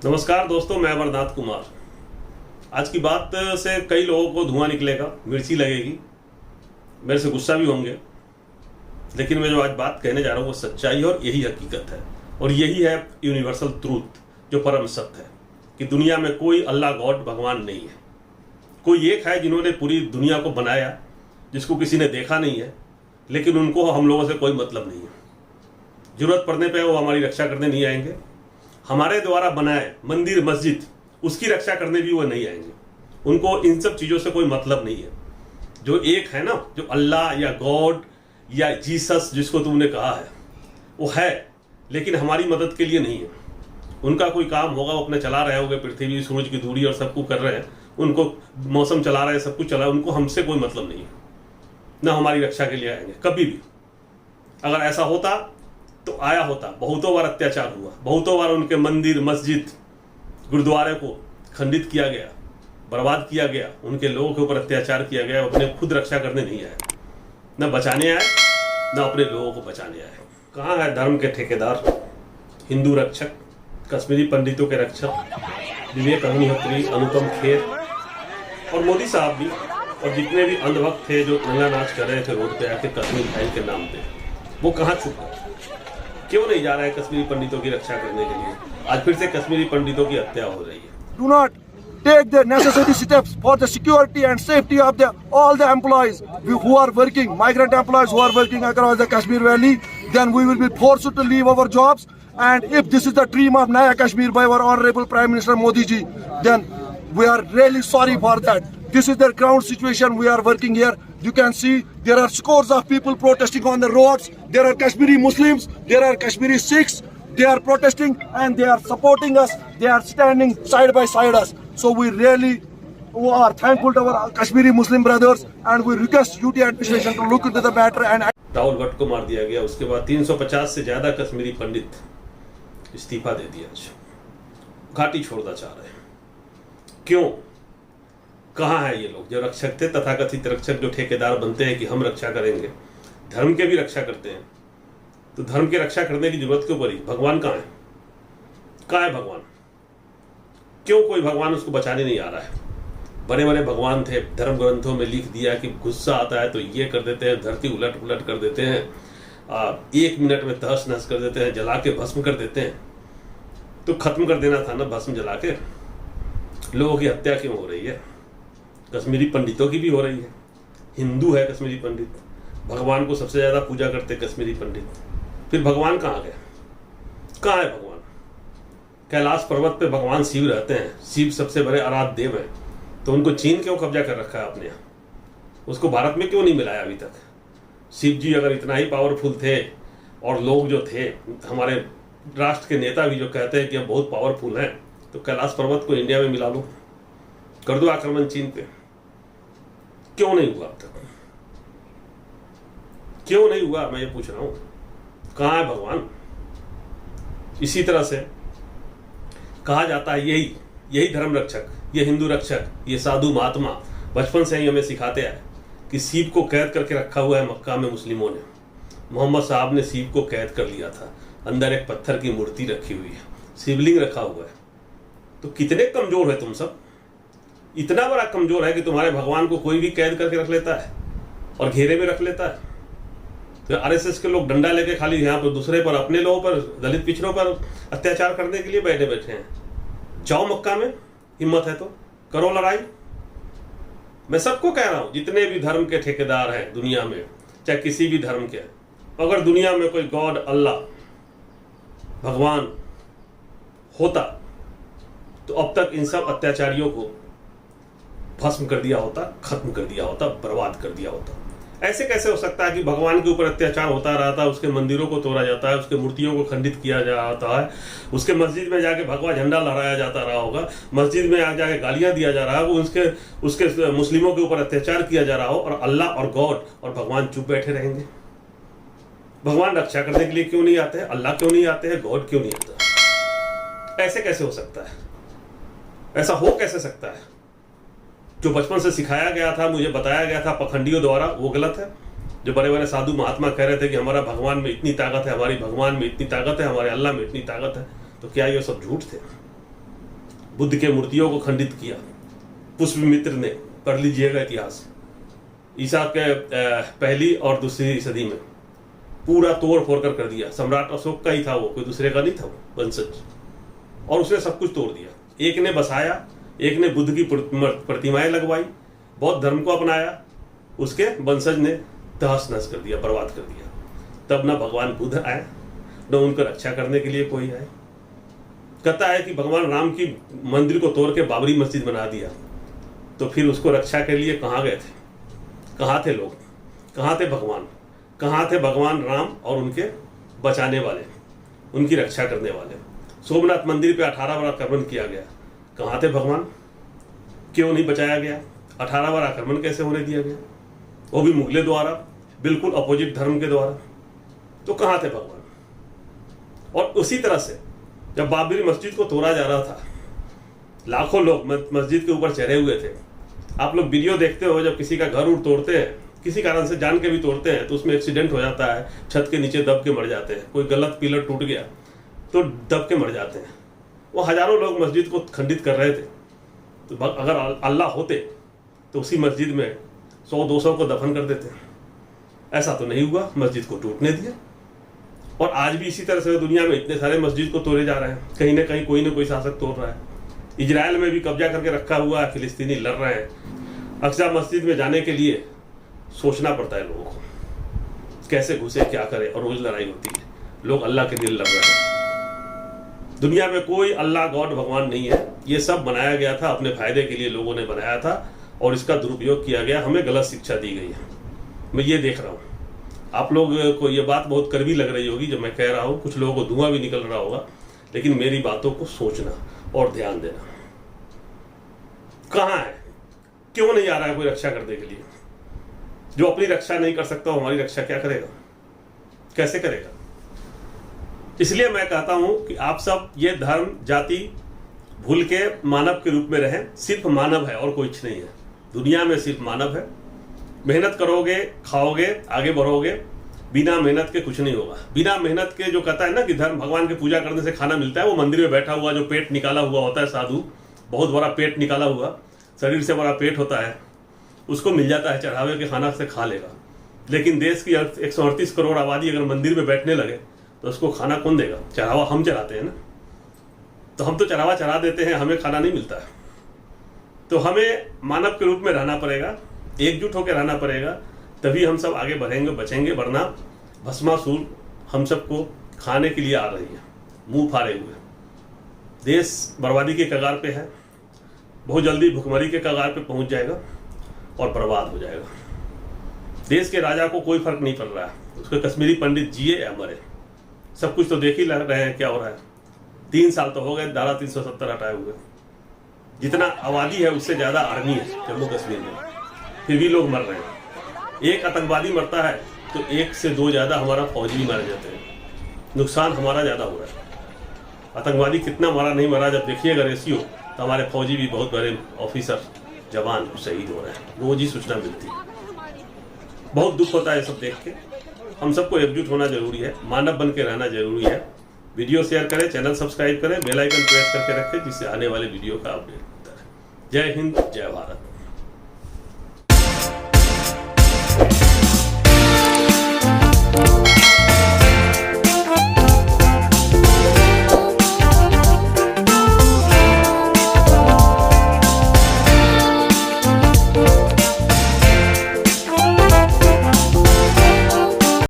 नमस्कार दोस्तों, मैं अमरनाथ कुमार। आज की बात से कई लोगों को धुआं निकलेगा, मिर्ची लगेगी, मेरे से गुस्सा भी होंगे, लेकिन मैं जो आज बात कहने जा रहा हूँ वो सच्चाई और यही हकीकत है। और यही है यूनिवर्सल ट्रूथ, जो परम सत्य है कि दुनिया में कोई अल्लाह गॉड भगवान नहीं है। कोई एक है जिन्होंने पूरी दुनिया को बनाया, जिसको किसी ने देखा नहीं है, लेकिन उनको हम लोगों से कोई मतलब नहीं है। जरूरत पड़ने पे वो हमारी रक्षा करने नहीं आएंगे। हमारे द्वारा बनाए मंदिर मस्जिद, उसकी रक्षा करने भी वो नहीं आएंगे। उनको इन सब चीज़ों से कोई मतलब नहीं है। जो एक है ना, जो अल्लाह या गॉड या जीसस जिसको तुमने कहा है, वो है, लेकिन हमारी मदद के लिए नहीं है। उनका कोई काम होगा, वो अपने चला रहे होंगे, पृथ्वी सूरज की दूरी और सब कुछ कर रहे हैं, उनको मौसम चला रहे हैं, सब कुछ चला है, उनको हमसे कोई मतलब नहीं है। ना हमारी रक्षा के लिए आएंगे कभी भी। अगर ऐसा होता तो आया होता। बहुतों बार अत्याचार हुआ, बहुतों बार उनके मंदिर मस्जिद गुरुद्वारे को खंडित किया गया, बर्बाद किया गया, उनके लोगों के ऊपर अत्याचार किया गया। अपने खुद रक्षा करने नहीं आए, न बचाने आए, न अपने लोगों को बचाने आए। कहाँ है धर्म के ठेकेदार, हिंदू रक्षक, कश्मीरी पंडितों के रक्षक, विवेक अग्निहोत्री, अनुपम खेर और मोदी साहब भी, और जितने भी अंधभक्त थे जो नंगा नाच कर रहे थे रोड पे आके कश्मीर फाइल के नाम पे, वो कहाँ छुप गए? क्यों नहीं जा रहा है कश्मीरी पंडितों की रक्षा करने के लिए? आज फिर से कश्मीरी पंडितों की हत्या हो रही है। Do not take the necessary steps for the security and safety of all the employees who are working, migrant employees who are working across the Kashmir Valley. Then we will be forced to leave our jobs. And if this is the dream of Naya Kashmir by our honorable Prime Minister Modi ji, then we are really sorry for that. This is the ground situation. We are working here. You can see there are scores of people protesting on the roads. There are Kashmiri Muslims, there are Kashmiri Sikhs. They are protesting and they are supporting us. They are standing side by side us. So we really are thankful to our Kashmiri Muslim brothers, and we request UT administration to look into the matter. And Rahul Bhatt को मार दिया गया, उसके बाद 350 से ज्यादा कश्मीरी पंडित इस्तीफा दे दिया, घाटी छोड़ना चाह रहे हैं। क्यों? कहाँ है ये लोग जो रक्षक थे, तथाकथित रक्षक, जो ठेकेदार बनते हैं कि हम रक्षा करेंगे, धर्म के भी रक्षा करते हैं। तो धर्म की रक्षा करने की जरूरत क्यों पड़ी? भगवान कहाँ है? कहाँ है भगवान? क्यों कोई भगवान उसको बचाने नहीं आ रहा है? बड़े बड़े भगवान थे, धर्म ग्रंथों में लिख दिया कि गुस्सा आता है तो ये कर देते हैं, धरती उलट पुलट कर देते हैं, 1 मिनट में तहस नहस कर देते हैं, जला के भस्म कर देते हैं। तो खत्म कर देना था ना भस्म जला के। लोगों की हत्या क्यों हो रही है? कश्मीरी पंडितों की भी हो रही है। हिंदू है कश्मीरी पंडित, भगवान को सबसे ज्यादा पूजा करते कश्मीरी पंडित। फिर भगवान कहाँ गए? कहाँ है भगवान? कैलाश पर्वत पे भगवान शिव रहते हैं, शिव सबसे बड़े आराध्य देव हैं, तो उनको चीन क्यों कब्जा कर रखा है अपने यहाँ? उसको भारत में क्यों नहीं मिलाया अभी तक? शिव जी अगर इतना ही पावरफुल थे, और लोग जो थे, हमारे राष्ट्र के नेता भी जो कहते हैं कि हम बहुत पावरफुल हैं, तो कैलाश पर्वत को इंडिया में मिला लो, कर दो आक्रमण चीन पे। क्यों नहीं हुआ अब तक? क्यों नहीं हुआ, मैं ये पूछ रहा हूं। कहां है भगवान? इसी तरह से कहा जाता है, यही धर्म रक्षक, ये हिंदू रक्षक, ये साधु महात्मा बचपन से ही हमें सिखाते आए कि शिव को कैद करके रखा हुआ है मक्का में मुस्लिमों ने। मोहम्मद साहब ने शिव को कैद कर लिया था, अंदर एक पत्थर की मूर्ति रखी हुई है, शिवलिंग रखा हुआ है। तो कितने कमजोर है तुम सब? इतना बड़ा कमजोर है कि तुम्हारे भगवान को कोई भी कैद करके रख लेता है और घेरे में रख लेता है। तो आरएसएस के लोग डंडा लेके खाली यहाँ पर दूसरे पर, अपने लोगों पर, दलित पिछड़ों पर अत्याचार करने के लिए बैठे हैं। जाओ मक्का में, हिम्मत है तो करो लड़ाई। मैं सबको कह रहा हूं, जितने भी धर्म के ठेकेदार हैं दुनिया में, चाहे किसी भी धर्म के, अगर दुनिया में कोई गॉड, अल्लाह, भगवान होता तो अब तक इन सब अत्याचारियों को भस्म कर दिया होता, खत्म कर दिया होता, बर्बाद कर दिया होता। ऐसे कैसे हो सकता है कि भगवान के ऊपर अत्याचार होता रहा था, उसके मंदिरों को तोड़ा जाता है, उसके मूर्तियों को खंडित किया जाता है, उसके मस्जिद में जाके भगवा झंडा लहराया जाता रहा होगा, मस्जिद में जाके गालियां दिया जा रहा है, उसके मुस्लिमों के ऊपर अत्याचार किया जा रहा हो, और अल्लाह और गॉड और भगवान चुप बैठे रहेंगे? भगवान रक्षा करने के लिए क्यों नहीं आते हैं? अल्लाह क्यों नहीं आते हैं? गॉड क्यों नहीं आता? ऐसे कैसे हो सकता है? ऐसा हो कैसे सकता है? जो बचपन से सिखाया गया था, मुझे बताया गया था पखंडियों द्वारा, वो गलत है। जो बड़े बड़े साधु महात्मा कह रहे थे कि हमारा भगवान में इतनी ताकत है, हमारी भगवान में इतनी ताकत है, हमारे अल्लाह में इतनी ताकत है, तो क्या ये सब झूठ थे? बुद्ध के मूर्तियों को खंडित किया। पुष्पमित्र ने, पढ़ लीजिएगा इतिहास, ईसा के पहली और दूसरी सदी में पूरा तोड़ फोड़ कर दिया। सम्राट अशोक का ही था वो, कोई दूसरे का नहीं था वो वंशज, और उसने सब कुछ तोड़ दिया। एक ने बसाया, एक ने बुद्ध की प्रतिमाएं लगवाई, बौद्ध धर्म को अपनाया, उसके वंशज ने तहस नहस कर दिया, बर्बाद कर दिया। तब न भगवान बुद्ध आए, न उनको रक्षा करने के लिए कोई आए। कहता है कि भगवान राम की मंदिर को तोड़ के बाबरी मस्जिद बना दिया, तो फिर उसको रक्षा के लिए कहाँ गए थे? कहाँ थे लोग? कहाँ थे भगवान? कहाँ थे भगवान राम और उनके बचाने वाले, उनकी रक्षा करने वाले? सोमनाथ मंदिर पे 18 बार आक्रमण किया गया, कहाँ थे भगवान? क्यों नहीं बचाया गया? 18 बार आक्रमण कैसे होने दिया गया? वो भी मुगलों द्वारा, बिल्कुल अपोजिट धर्म के द्वारा। तो कहाँ थे भगवान? और उसी तरह से जब बाबरी मस्जिद को तोड़ा जा रहा था, लाखों लोग मस्जिद के ऊपर चढ़े हुए थे। आप लोग वीडियो देखते हो, जब किसी का घर उड़ तोड़ते हैं, किसी कारण से जान के भी तोड़ते हैं, तो उसमें एक्सीडेंट हो जाता है, छत के नीचे दब के मर जाते हैं। कोई गलत पिलर टूट गया तो दब के मर जाते हैं। वो हजारों लोग मस्जिद को खंडित कर रहे थे, तो अगर अल्लाह होते तो उसी मस्जिद में 100-200 को दफन कर देते। ऐसा तो नहीं हुआ, मस्जिद को टूटने दिया। और आज भी इसी तरह से दुनिया में इतने सारे मस्जिद को तोड़े जा रहे हैं, कहीं ना कहीं कोई ना कोई शासक तोड़ रहा है। इजराइल में भी कब्जा करके रखा हुआ है, फिलिस्तीनी लड़ रहे हैं। अक्सा मस्जिद में जाने के लिए सोचना पड़ता है लोगों को, कैसे घुसे, क्या करे, और रोज लड़ाई होती है। लोग अल्लाह के दिल लड़ रहे हैं। दुनिया में कोई अल्लाह गॉड भगवान नहीं है, ये सब बनाया गया था, अपने फायदे के लिए लोगों ने बनाया था, और इसका दुरुपयोग किया गया, हमें गलत शिक्षा दी गई है। मैं ये देख रहा हूँ। आप लोग को ये बात बहुत कड़वी लग रही होगी जो मैं कह रहा हूँ, कुछ लोगों को धुआं भी निकल रहा होगा, लेकिन मेरी बातों को सोचना और ध्यान देना। कहाँ है, क्यों नहीं आ रहा है कोई रक्षा करने के लिए? जो अपनी रक्षा नहीं कर सकता वो हमारी रक्षा क्या करेगा, कैसे करेगा? इसलिए मैं कहता हूं कि आप सब ये धर्म जाति भूल के मानव के रूप में रहें। सिर्फ मानव है और कुछ नहीं है दुनिया में, सिर्फ मानव है। मेहनत करोगे, खाओगे, आगे बढ़ोगे। बिना मेहनत के कुछ नहीं होगा। बिना मेहनत के, जो कहता है ना कि धर्म भगवान की पूजा करने से खाना मिलता है, वो मंदिर में बैठा हुआ जो पेट निकाला हुआ होता है साधु, बहुत बड़ा पेट निकाला हुआ, शरीर से बड़ा पेट होता है, उसको मिल जाता है चढ़ावे के खाना से खा लेगा। लेकिन देश की 138 करोड़ आबादी अगर मंदिर में बैठने लगे तो उसको खाना कौन देगा? चढ़ावा हम चढ़ाते हैं ना, तो हम तो चढ़ावा चढ़ा देते हैं, हमें खाना नहीं मिलता है। तो हमें मानव के रूप में रहना पड़ेगा, एकजुट होकर रहना पड़ेगा, तभी हम सब आगे बढ़ेंगे, बचेंगे। वरना भस्मासुर हम सबको खाने के लिए आ रही है, मुंह फाड़े हुए। देश बर्बादी के कगार पे है, बहुत जल्दी भुखमरी के कगार पे पहुंच जाएगा और बर्बाद हो जाएगा। देश के राजा को कोई फर्क नहीं पड़ रहा है, उसके कश्मीरी पंडित जिए या मरे, सब कुछ तो देख ही लग रहे हैं क्या हो रहा है। 3 साल तो हो गए धारा 370 हटाए हुए। जितना आबादी है उससे ज्यादा आर्मी है जम्मू कश्मीर में, फिर भी लोग मर रहे हैं। एक आतंकवादी मरता है तो 1 से 2 ज्यादा हमारा फौजी भी मारे जाते हैं। नुकसान हमारा ज्यादा हो रहा है। आतंकवादी कितना मरा नहीं मरा जब देखिएगा रेशियो, तो हमारे फौजी भी बहुत बड़े ऑफिसर जवान शहीद हो रहे हैं, रोज ही सूचना मिलती है। बहुत दुख होता है सब देख के। हम सबको एकजुट होना जरूरी है, मानव बन के रहना जरूरी है। वीडियो शेयर करें, चैनल सब्सक्राइब करें, बेल आइकन प्रेस करके रखें, जिससे आने वाले वीडियो का अपडेट होता है। जय हिंद, जय भारत।